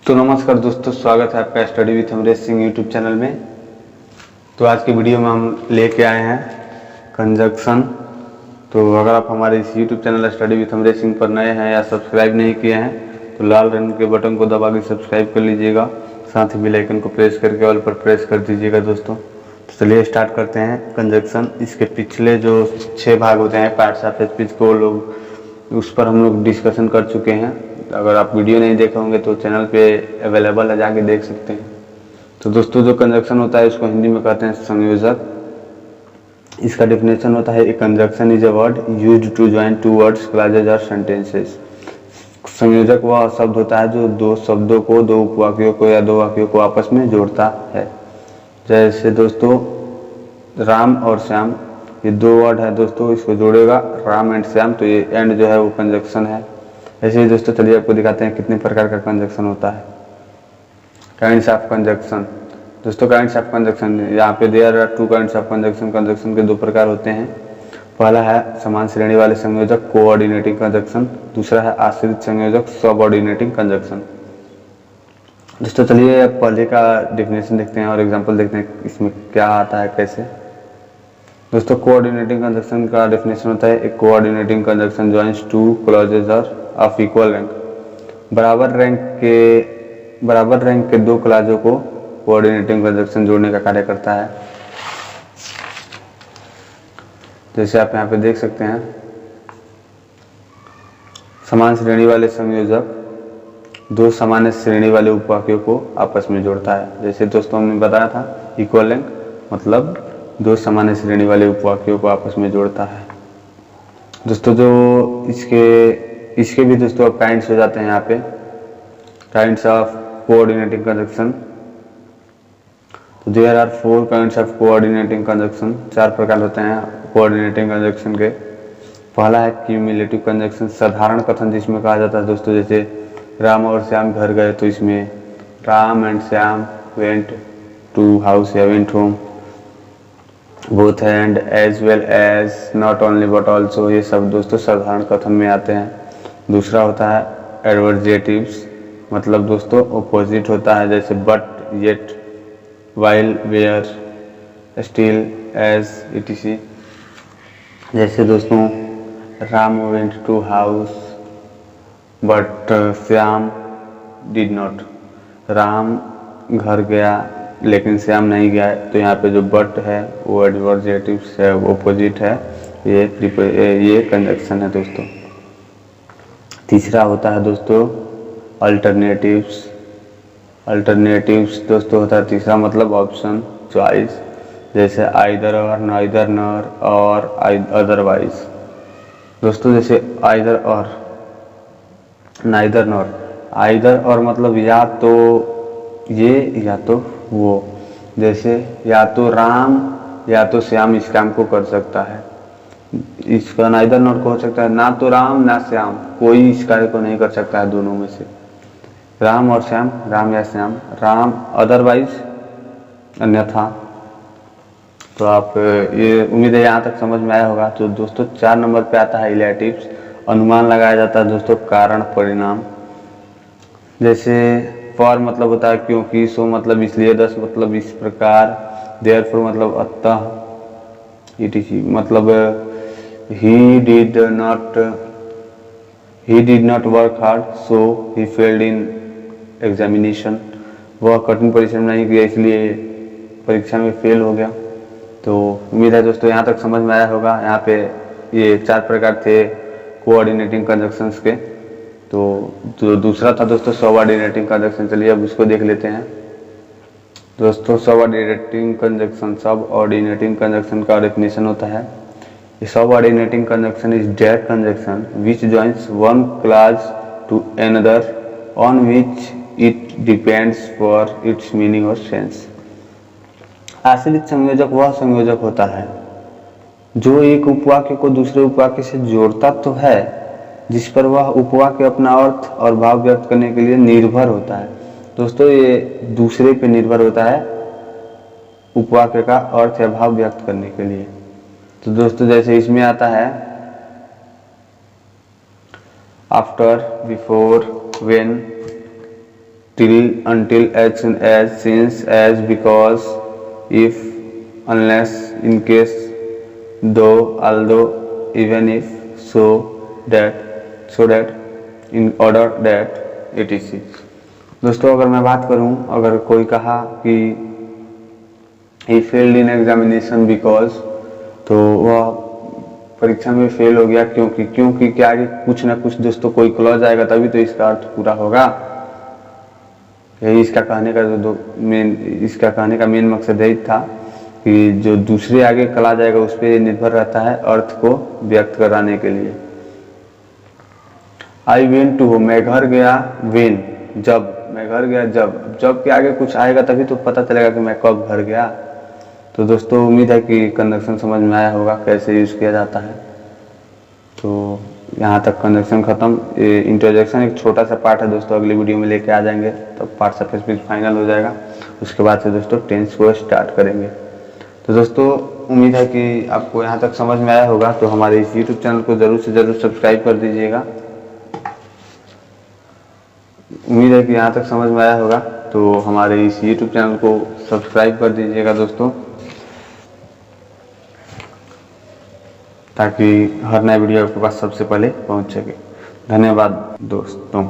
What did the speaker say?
तो नमस्कार दोस्तों, स्वागत है आपका study with Amresh Singh YouTube channel में। तो आज की वीडियो में हम लेके आए हैं कंजक्शन। तो अगर आप हमारे इस YouTube channel study with Amresh Singh पर नए हैं या सब्सक्राइब नहीं किए हैं तो लाल रंग के बटन को दबा के सब्सक्राइब कर लीजिएगा, साथ ही बेल आइकन को प्रेस करके ऑल पर प्रेस कर दीजिएगा दोस्तों। तो चलिए स्टार्ट करते हैं कंजक्शन। इसके पिछले जो 6 भाग होते हैं पार्ट्स ऑफ स्पीच को उस पर हम लोग डिस्कशन कर चुके हैं। अगर आप वीडियो नहीं देखे होंगे तो चैनल पे अवेलेबल है, जाके देख सकते हैं। तो दोस्तों, जो कंजक्शन होता है उसको हिंदी में कहते हैं संयोजक। इसका डेफिनेशन होता है, a conjunction is a word used to join two words, clauses और सेंटेंसेस। संयोजक वह शब्द होता है जो दो शब्दों को, दो उपवाक्यों को या दो वाक्यों को आपस में जोड़ता है। जैसे दोस्तों राम और श्याम, ये 2 वर्ड है दोस्तों, इसको जोड़ेगा राम एंड श्याम, तो ये एंड जो है वो कंजक्शन है। ऐसे ही दोस्तों चलिए आपको दिखाते हैं कितने प्रकार का कंजक्शन होता है। Kinds of conjunction. दोस्तों काइंड्स ऑफ कंजक्शन, यहाँ पे there are 2 kinds of conjunction. Conjunction के 2 प्रकार होते हैं। पहला है समान श्रेणी वाले संयोजक, कोऑर्डिनेटिंग कंजक्शन। दूसरा है आश्रित संयोजक, सबऑर्डिनेटिंग कंजक्शन। दोस्तों चलिए पहले का डेफिनेशन देखते हैं और एग्जाम्पल देखते हैं इसमें क्या आता है कैसे। दोस्तों कोऑर्डिनेटिंग कंजक्शन का डेफिनेशन होता है, एक coordinating conjunction joins 2 clauses of equal rank. बराबर रैंक के 2 क्लॉजों को कोऑर्डिनेटिंग कंजक्शन जोड़ने का कार्य करता है। जैसे आप यहाँ पे देख सकते हैं, समान श्रेणी वाले संयोजक 2 सामान्य श्रेणी वाले उपवाक्यों को आपस में जोड़ता है। जैसे दोस्तों हमने बताया था इक्वल रैंक मतलब 2 सामान्य श्रेणी वाले उपवाक्यों को आपस में जोड़ता है। दोस्तों जो इसके भी दोस्तों काइंड्स हो जाते हैं यहाँ पे, काइंड्स ऑफ कोऑर्डिनेटिंग कंजक्शन। तो there are 4 kinds of coordinating conjunction. 4 प्रकार होते हैं कोऑर्डिनेटिंग कंजक्शन के। पहला है क्यूमुलेटिव कंजक्शन, साधारण कथन जिसमें कहा जाता है दोस्तों, जैसे राम और श्याम घर गए, तो इसमें Ram and Shyam went to house या went home, both and as well as, not only but also, ये सब दोस्तों साधारण कथन में आते हैं। दूसरा होता है एडवर्जेटिव्स, मतलब दोस्तों ऑपोजिट होता है, जैसे but, yet, while, where, still, as, etc। जैसे दोस्तों Ram went to house but Shyam did not. Ram घर गया लेकिन श्याम नहीं गया, तो यहाँ पे जो बट है वो एडवर्जेटिव्स है, ऑपोजिट है, ये कंजक्शन है दोस्तों। तीसरा होता है दोस्तों अल्टरनेटिव्स। अल्टरनेटिव्स दोस्तों होता है तीसरा मतलब ऑप्शन, चॉइस, जैसे आइदर और, नाइदर नॉर और अदरवाइज। दोस्तों जैसे आइदर और, नाइदर नॉर। आइदर और मतलब या तो ये या तो वो, जैसे या तो राम या तो श्याम इस काम को कर सकता है। इसका नाइदर नॉर को हो सकता है ना तो राम ना श्याम, कोई इस कार्य को नहीं कर सकता है दोनों में से, राम और श्याम, राम या श्याम, राम अदरवाइज अन्यथा। तो आप ये उम्मीद है यहाँ तक समझ में आया होगा। तो दोस्तों 4 नंबर पे आता है इलेटिव्स, अनुमान लगाया जाता है दोस्तों कारण परिणाम। जैसे फॉर मतलब होता है क्योंकि, सो मतलब इसलिए, दस मतलब इस प्रकार, देयरफॉर मतलब अतः, etc मतलब he did not work hard so he failed in examination। वह कठिन परिश्रम नहीं किया इसलिए परीक्षा में फेल हो गया। तो उम्मीद है दोस्तों यहाँ तक समझ में आया होगा। यहाँ पे ये 4 प्रकार थे कोऑर्डिनेटिंग कंजक्शंस के। तो जो दूसरा था दोस्तों सबऑर्डिनेटिंग कंजक्शन, चलिए अब उसको देख लेते हैं। दोस्तों सबऑर्डिनेटिंग कंजक्शन का डेफिनेशन होता है, subordinating conjunction is that conjunction which joins one clause to another on which it depends for its meaning or sense। आश्रित संयोजक वह संयोजक होता है जो एक उपवाक्य को दूसरे उपवाक्य से जोड़ता तो है, जिस पर वह उपवाक्य अपना अर्थ और भाव व्यक्त करने के लिए निर्भर होता है। दोस्तों ये दूसरे पे निर्भर होता है उपवाक्य का अर्थ या भाव व्यक्त करने के लिए। तो दोस्तों जैसे इसमें आता है after, before, when, till, until, as, since, as, because, if, unless, in case, though, although, even if, so that, in order that, etc. दोस्तों अगर मैं बात करूं, अगर कोई कहा कि he failed in examination because, तो वह परीक्षा में फेल हो गया क्योंकि क्या आगे कुछ ना कुछ दोस्तों कोई क्लॉज आएगा तभी तो इसका अर्थ पूरा होगा। यही इसका कहने का मेन मकसद यही था कि जो दूसरे आगे क्लॉज आएगा उस पर निर्भर रहता है अर्थ को व्यक्त कराने के लिए। आई वेंट टू होम, मैं घर गया, वेन, जब, मैं घर गया जब के आगे कुछ आएगा तभी तो पता चलेगा कि मैं कब घर गया। तो दोस्तों उम्मीद है कि कंजंक्शन समझ में आया होगा कैसे यूज किया जाता है। तो यहाँ तक कंजंक्शन खत्म। इंट्रोडक्शन एक छोटा सा पार्ट है दोस्तों, अगली वीडियो में लेके आ जाएंगे तब तो पार्ट सरफेस स्पीच फाइनल हो जाएगा। उसके बाद से दोस्तों टेंस को स्टार्ट करेंगे। तो दोस्तों उम्मीद है कि आपको यहाँ तक समझ में आया होगा। तो हमारे इस यूट्यूब चैनल को जरूर से जरूर सब्सक्राइब कर दीजिएगा। उम्मीद है कि यहाँ तक समझ में आया होगा। तो हमारे इस यूट्यूब चैनल को सब्सक्राइब कर दीजिएगा दोस्तों, ताकि हर नया वीडियो आपके पास सबसे पहले पहुंच सके। धन्यवाद दोस्तों।